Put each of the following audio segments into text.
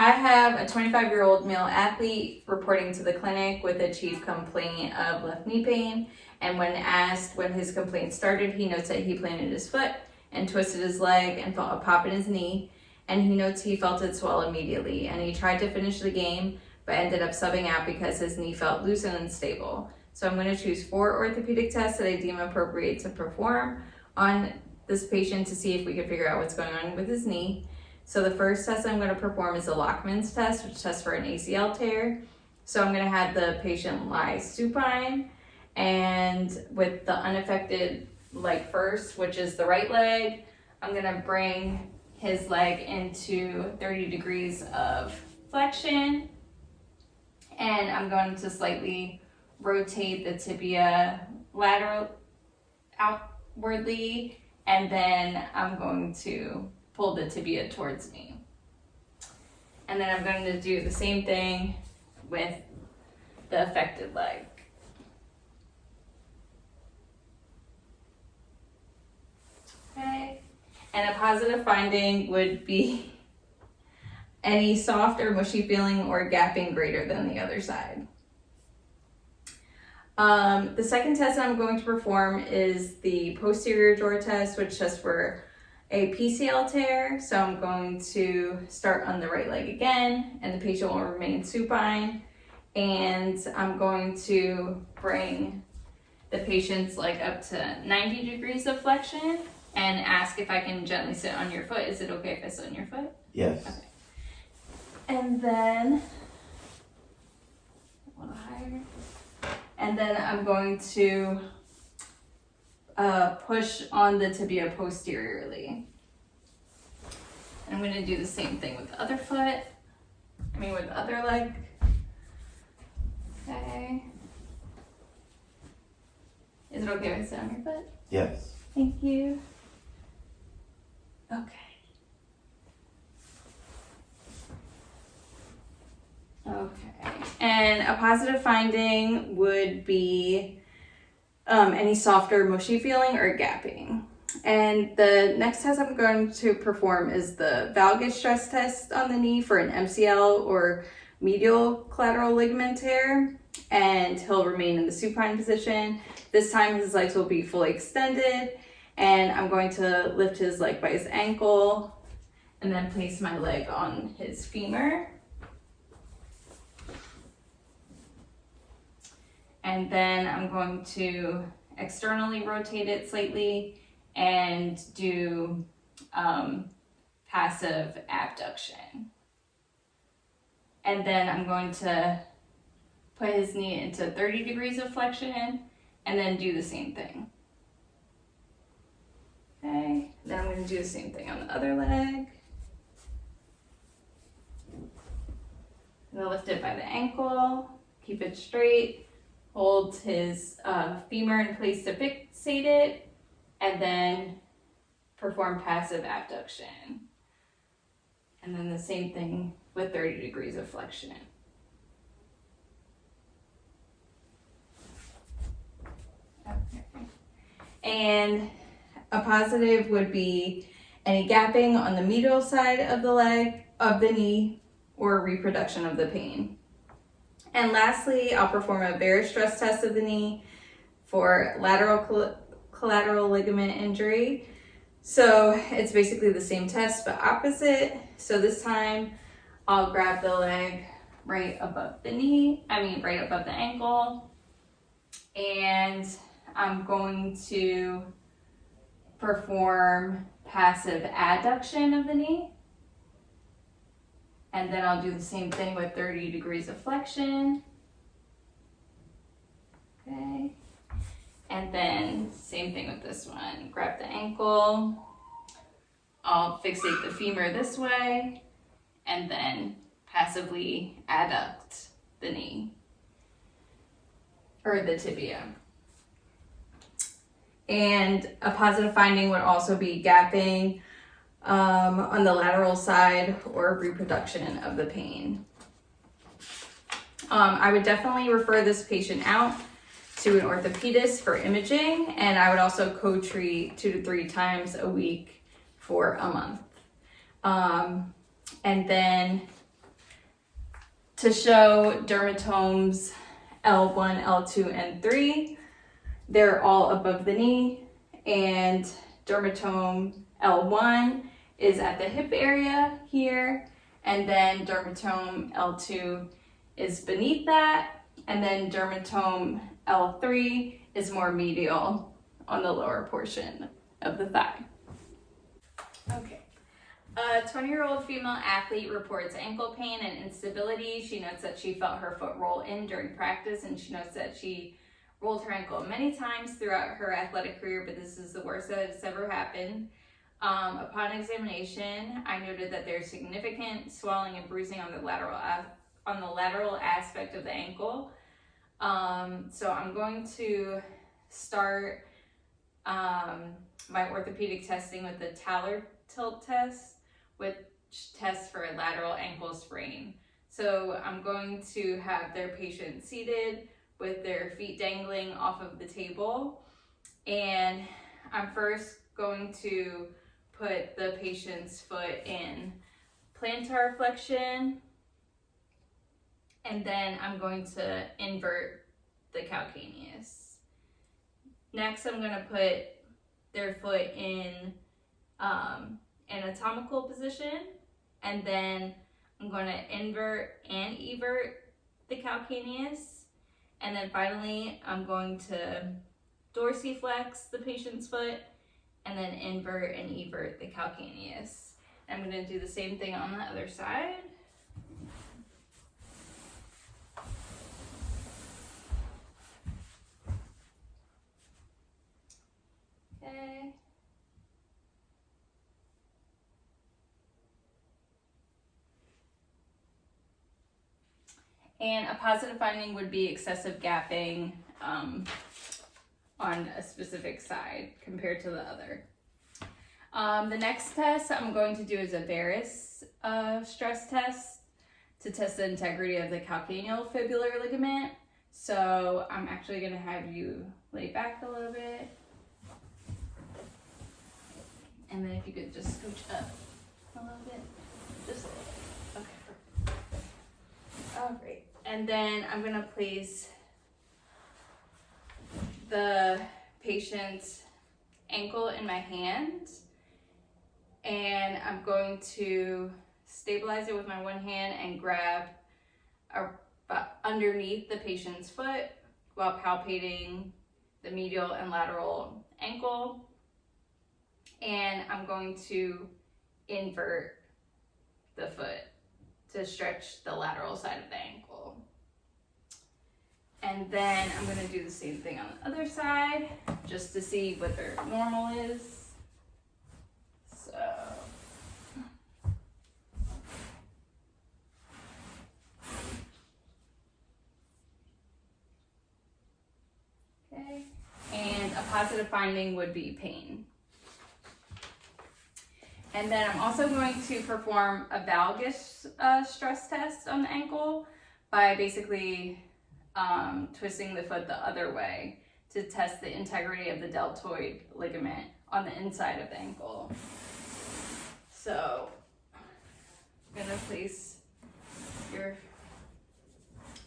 I have a 25-year-old male athlete reporting to the clinic with a chief complaint of left knee pain. And when asked when his complaint started, he notes that he planted his foot and twisted his leg and felt a pop in his knee. And he notes he felt it swell immediately. And he tried to finish the game, but ended up subbing out because his knee felt loose and unstable. So I'm going to choose 4 orthopedic tests that I deem appropriate to perform on this patient to see if we can figure out what's going on with his knee. So the first test I'm going to perform is the Lockman's test, which tests for an ACL tear. So I'm going to have the patient lie supine and with the unaffected leg first, which is the right leg, I'm going to bring his leg into 30 degrees of flexion, and I'm going to slightly rotate the tibia outwardly, and then I'm going to pull the tibia towards me. And then I'm going to do the same thing with the affected leg. Okay, and a positive finding would be any soft or mushy feeling or gapping greater than the other side. The second test I'm going to perform is the posterior jaw test, which tests for a PCL tear. So I'm going to start on the right leg again, and the patient will remain supine. And I'm going to bring the patient's leg up to 90 degrees of flexion and ask if I can gently sit on your foot. Is it okay if I sit on your foot? Yes. Okay. And then, a little higher. And then I'm going to push on the tibia posteriorly. And I'm going to do the same thing with the other foot. With the other leg. Okay. Is it okay if I sit on your foot? Yes. Thank you. Okay. Okay. And a positive finding would be any softer, mushy feeling or gapping. And the next test I'm going to perform is the valgus stress test on the knee for an MCL or medial collateral ligament tear. And he'll remain in the supine position. This time his legs will be fully extended, and I'm going to lift his leg by his ankle and then place my leg on his femur. And then I'm going to externally rotate it slightly and do passive abduction. And then I'm going to put his knee into 30 degrees of flexion and then do the same thing. Okay, then I'm going to do the same thing on the other leg. I'm going to lift it by the ankle, keep it straight, hold his femur in place to fixate it, and then perform passive abduction. And then the same thing with 30 degrees of flexion. Okay. And a positive would be any gapping on the medial side of the leg, of the knee, or reproduction of the pain. And lastly, I'll perform a Varus stress test of the knee for lateral collateral ligament injury. So it's basically the same test, but opposite. So this time I'll grab the leg right above the knee, right above the ankle, and I'm going to perform passive adduction of the knee. And then I'll do the same thing with 30 degrees of flexion. Okay. And then same thing with this one. Grab the ankle. I'll fixate the femur this way and then passively adduct the knee or the tibia. And a positive finding would also be gapping on the lateral side or reproduction of the pain. I would definitely refer this patient out to an orthopedist for imaging, and I would also co-treat 2 to 3 times a week for a month. And then to show dermatomes L1, L2, and 3. They're all above the knee, and dermatome L1 is at the hip area here, and then dermatome L2 is beneath that, and then dermatome L3 is more medial on the lower portion of the thigh. Okay. A 20-year-old female athlete reports ankle pain and instability. She notes that she felt her foot roll in during practice, and she notes that she rolled her ankle many times throughout her athletic career, but this is the worst that has ever happened. Upon examination, I noted that there's significant swelling and bruising on the lateral aspect of the ankle. So I'm going to start my orthopedic testing with the Talar tilt test, which tests for a lateral ankle sprain. So I'm going to have their patient seated with their feet dangling off of the table, and I'm first going to put the patient's foot in plantar flexion, and then I'm going to invert the calcaneus. Next, I'm going to put their foot in anatomical position, and then I'm going to invert and evert the calcaneus. And then finally, I'm going to dorsiflex the patient's foot and then invert and evert the calcaneus. I'm going to do the same thing on the other side. Okay. And a positive finding would be excessive gapping on a specific side compared to the other. The next test I'm going to do is a varus stress test to test the integrity of the calcaneal fibular ligament. So I'm actually going to have you lay back a little bit. And then if you could just scooch up a little bit. Just okay. Oh, great. And then I'm going to place the patient's ankle in my hand, and I'm going to stabilize it with my one hand and grab underneath the patient's foot while palpating the medial and lateral ankle. And I'm going to invert the foot to stretch the lateral side of the ankle. And then I'm going to do the same thing on the other side just to see what their normal is. So okay, and a positive finding would be pain. And then I'm also going to perform a valgus stress test on the ankle by basically twisting the foot the other way to test the integrity of the deltoid ligament on the inside of the ankle. So I'm gonna place your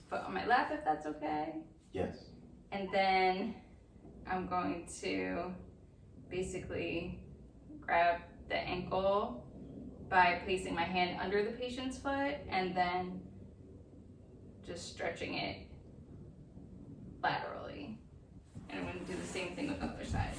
foot on my lap if that's okay. Yes. And then I'm going to basically grab the ankle by placing my hand under the patient's foot and then just stretching it laterally. And I'm going to do the same thing with the other side.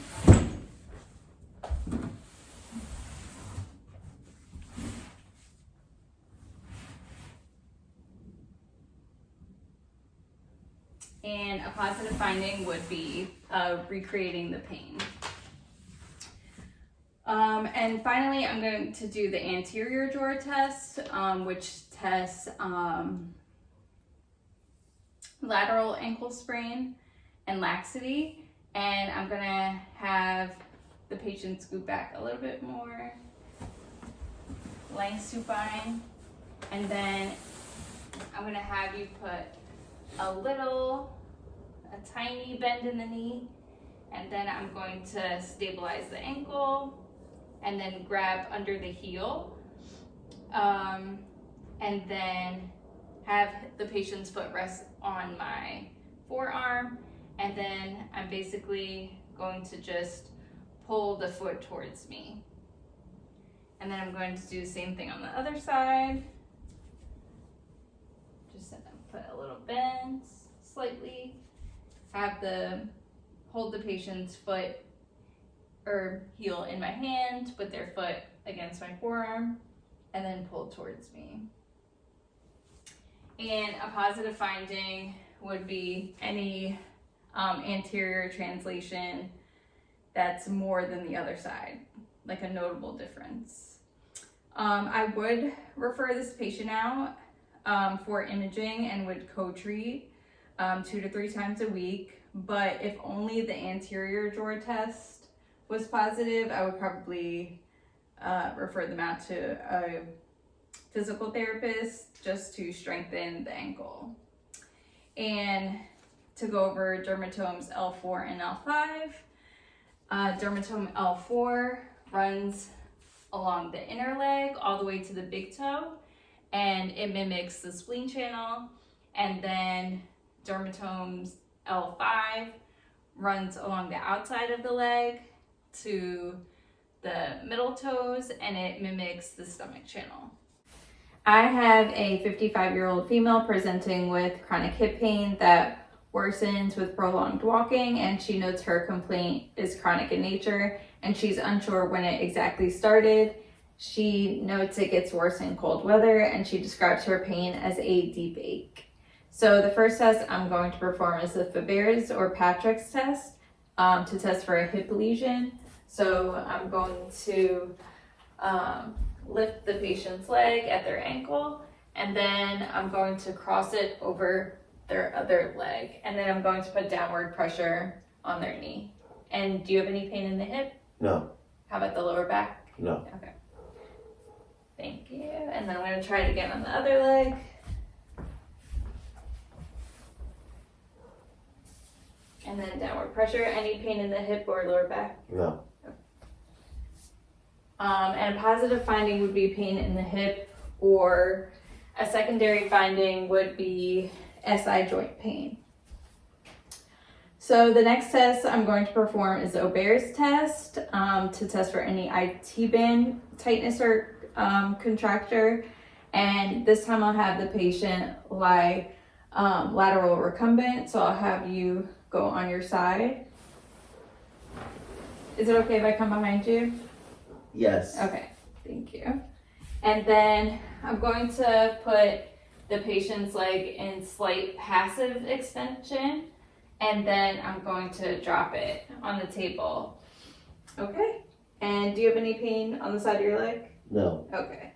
And a positive finding would be recreating the pain. And finally, I'm going to do the anterior drawer test, which tests lateral ankle sprain and laxity. And I'm going to have the patient scoot back a little bit more, laying supine. And then I'm going to have you put a tiny bend in the knee. And then I'm going to stabilize the ankle and then grab under the heel, and then have the patient's foot rest on my forearm, and then I'm basically going to just pull the foot towards me. And then I'm going to do the same thing on the other side. Just put a little bend slightly. Hold the patient's foot or heel in my hand with their foot against my forearm, and then pull towards me. And a positive finding would be any anterior translation that's more than the other side, like a notable difference. I would refer this patient out for imaging and would co-treat 2 to 3 times a week, but if only the anterior drawer test was positive, I would probably refer them out to a physical therapist just to strengthen the ankle. And to go over dermatomes L4 and L5, dermatome L4 runs along the inner leg all the way to the big toe, and it mimics the spleen channel. And then dermatomes L5 runs along the outside of the leg to the middle toes, and it mimics the stomach channel. I have a 55-year-old female presenting with chronic hip pain that worsens with prolonged walking, and she notes her complaint is chronic in nature, and she's unsure when it exactly started. She notes it gets worse in cold weather, and she describes her pain as a deep ache. So the first test I'm going to perform is the Faber's or Patrick's test to test for a hip lesion. So I'm going to lift the patient's leg at their ankle, and then I'm going to cross it over their other leg, and then I'm going to put downward pressure on their knee. And do you have any pain in the hip? No. How about the lower back? No. Okay. Thank you. And then I'm going to try it again on the other leg. And then downward pressure. Any pain in the hip or lower back? No. And a positive finding would be pain in the hip, or a secondary finding would be SI joint pain. So the next test I'm going to perform is the O'Bear's test to test for any IT band tightness or contracture. And this time I'll have the patient lie lateral recumbent, so I'll have you go on your side. Is it okay if I come behind you? Yes. Okay, thank you. And then I'm going to put the patient's leg in slight passive extension, and then I'm going to drop it on the table. Okay, and do you have any pain on the side of your leg? No. Okay.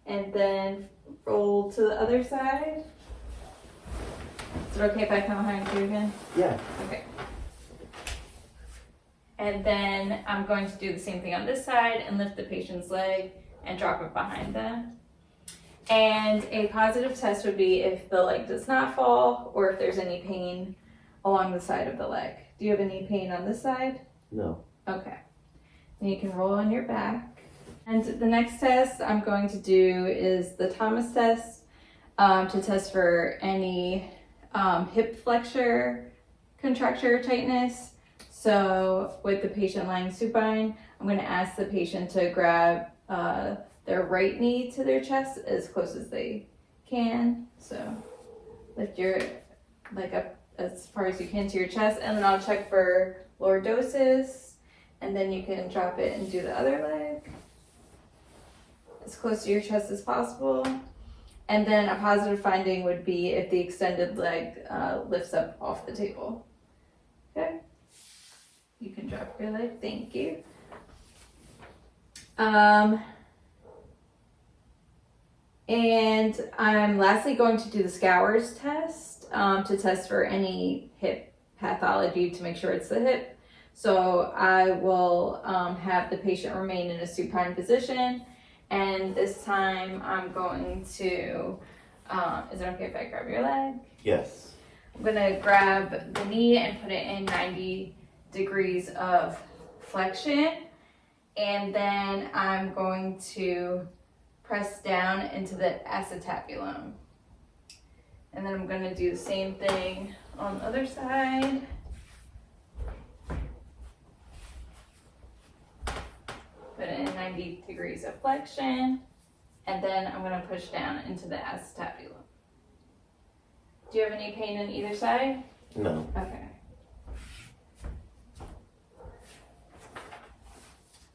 And then roll to the other side. Is it okay if I come behind you again? Yeah. Okay. And then I'm going to do the same thing on this side and lift the patient's leg and drop it behind them. And a positive test would be if the leg does not fall, or if there's any pain along the side of the leg. Do you have any pain on this side? No. Okay. And you can roll on your back. And the next test I'm going to do is the Thomas test to test for any hip flexor, contracture, tightness. So with the patient lying supine, I'm going to ask the patient to grab their right knee to their chest as close as they can. So lift your leg up as far as you can to your chest, and then I'll check for lordosis, and then you can drop it and do the other leg as close to your chest as possible. And then a positive finding would be if the extended leg lifts up off the table. Okay, you can drop your leg. Thank you. And I'm lastly going to do the Scours test to test for any hip pathology to make sure it's the hip. So I will have the patient remain in a supine position, and this time I'm going to, is it okay if I grab your leg? Yes. I'm gonna grab the knee and put it in 90 degrees of flexion, and then I'm going to press down into the acetabulum. And then I'm gonna do the same thing on the other side. Put it in 90 degrees of flexion. And then I'm gonna push down into the acetabulum. Do you have any pain in either side? No. Okay.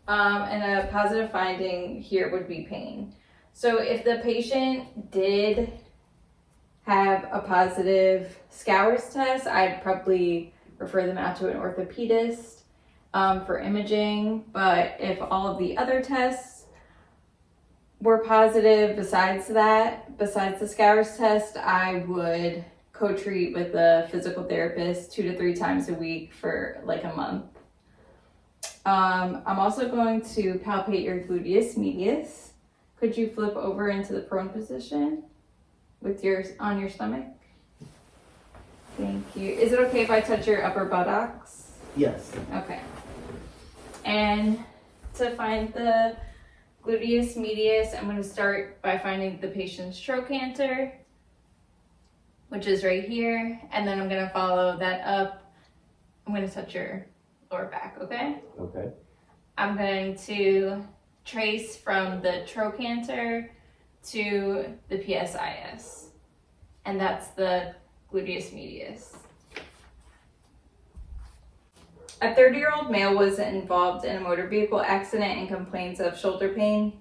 And a positive finding here would be pain. So if the patient did have a positive Scours test, I'd probably refer them out to an orthopedist for imaging. But if all of the other tests were positive besides the Scours test, I would co-treat with a physical therapist 2 to 3 times a week for like a month. I'm also going to palpate your gluteus medius. Could you flip over into the prone position with on your stomach? Thank you. Is it okay if I touch your upper buttocks? Yes. Okay. And to find the gluteus medius, I'm going to start by finding the patient's trochanter, which is right here, and then I'm going to follow that up. I'm going to touch your lower back, okay? Okay. I'm going to trace from the trochanter to the PSIS, and that's the gluteus medius. A 30-year-old male was involved in a motor vehicle accident and complains of shoulder pain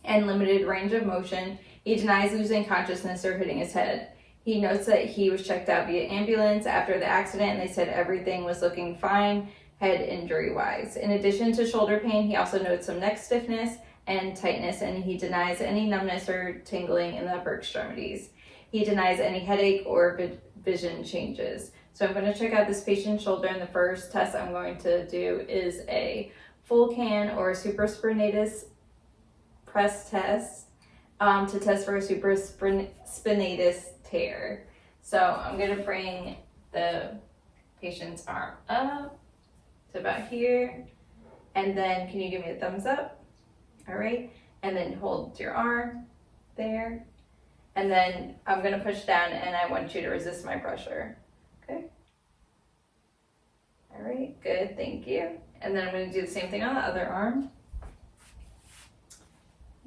and limited range of motion. He denies losing consciousness or hitting his head. He notes that he was checked out via ambulance after the accident, and they said everything was looking fine head injury-wise. In addition to shoulder pain, he also notes some neck stiffness and tightness, and he denies any numbness or tingling in the upper extremities. He denies any headache or vision changes. So I'm going to check out this patient's shoulder, and the first test I'm going to do is a full can or supraspinatus press test to test for a supraspinatus tear. So I'm going to bring the patient's arm up to about here, and then can you give me a thumbs up? All right, and then hold your arm there, and then I'm going to push down, and I want you to resist my pressure. Okay. All right, good, thank you. And then I'm going to do the same thing on the other arm.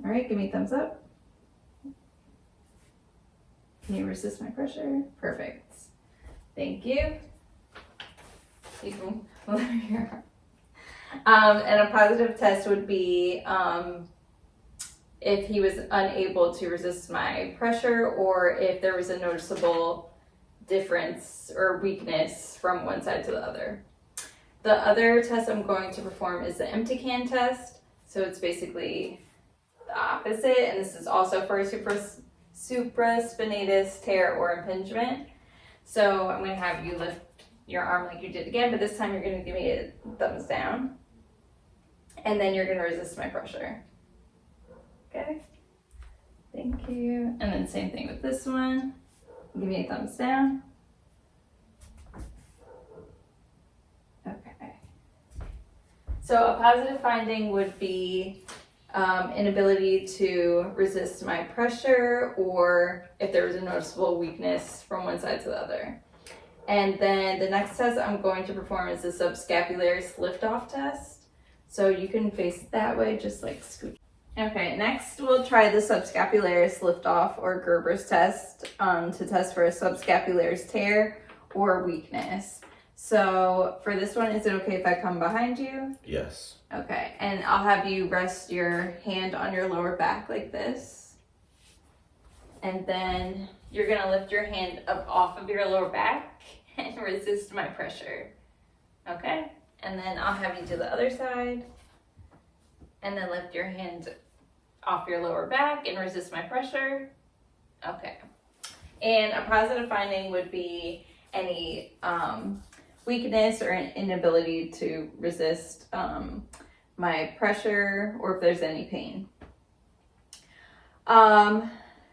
All right, give me a thumbs up. Can you resist my pressure? Perfect. Thank you. You can lower your arm. And a positive test would be if he was unable to resist my pressure, or if there was a noticeable difference or weakness from one side to the other. The other test I'm going to perform is the empty can test. So it's basically the opposite, and this is also for a supraspinatus tear or impingement. So I'm going to have you lift your arm like you did again, but this time you're going to give me a thumbs down, and then you're going to resist my pressure. Okay, thank you. And then same thing with this one. Give me a thumbs down. Okay. So a positive finding would be inability to resist my pressure, or if there was a noticeable weakness from one side to the other. And then the next test I'm going to perform is the subscapularis liftoff test. So you can face it that way, just like scoot. Okay, next we'll try the subscapularis liftoff or Gerber's test to test for a subscapularis tear or weakness. So for this one, is it okay if I come behind you? Yes. Okay, and I'll have you rest your hand on your lower back like this. And then you're gonna lift your hand up off of your lower back and resist my pressure. Okay, and then I'll have you do the other side. And then lift your hand off your lower back and resist my pressure. Okay. And a positive finding would be any weakness or an inability to resist my pressure, or if there's any pain. I'm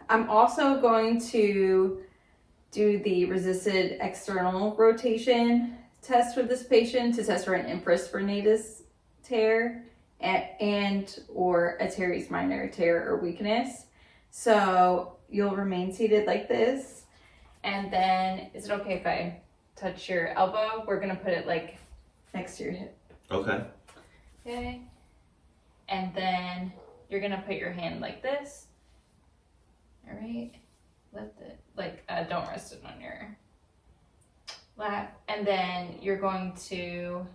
also going to do the resisted external rotation test with this patient to test for an infraspinatus tear and or a teres minor tear or weakness. So you'll remain seated like this, And then, is it okay if I touch your elbow? We're gonna put it like next to your hip. Okay. Okay. And then you're gonna put your hand like this. All right. Lift it. Like, don't rest it on your lap. And then you're going to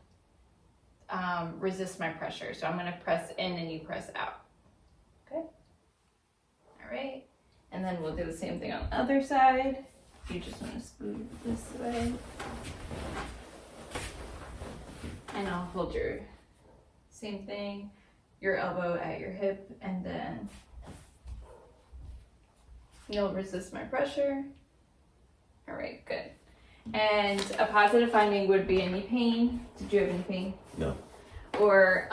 resist my pressure. So I'm gonna press in and you press out. Okay. All right. And then we'll do the same thing on the other side. You just want to scoot this way. And I'll hold your same thing, your elbow at your hip, and then you'll resist my pressure. All right, good. And a positive finding would be any pain. Did you have any pain? No. Or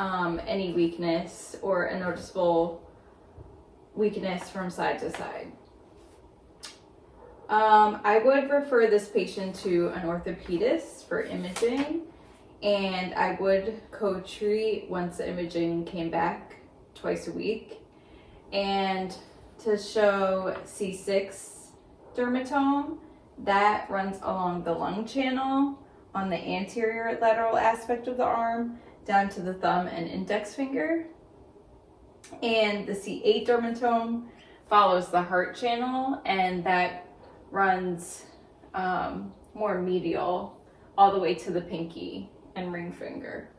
any weakness or a noticeable weakness from side to side. I would refer this patient to an orthopedist for imaging, and I would co-treat once the imaging came back twice a week. And to show C6 dermatome, that runs along the lung channel on the anterior lateral aspect of the arm down to the thumb and index finger. And the C8 dermatome follows the heart channel, and that runs more medial all the way to the pinky and ring finger.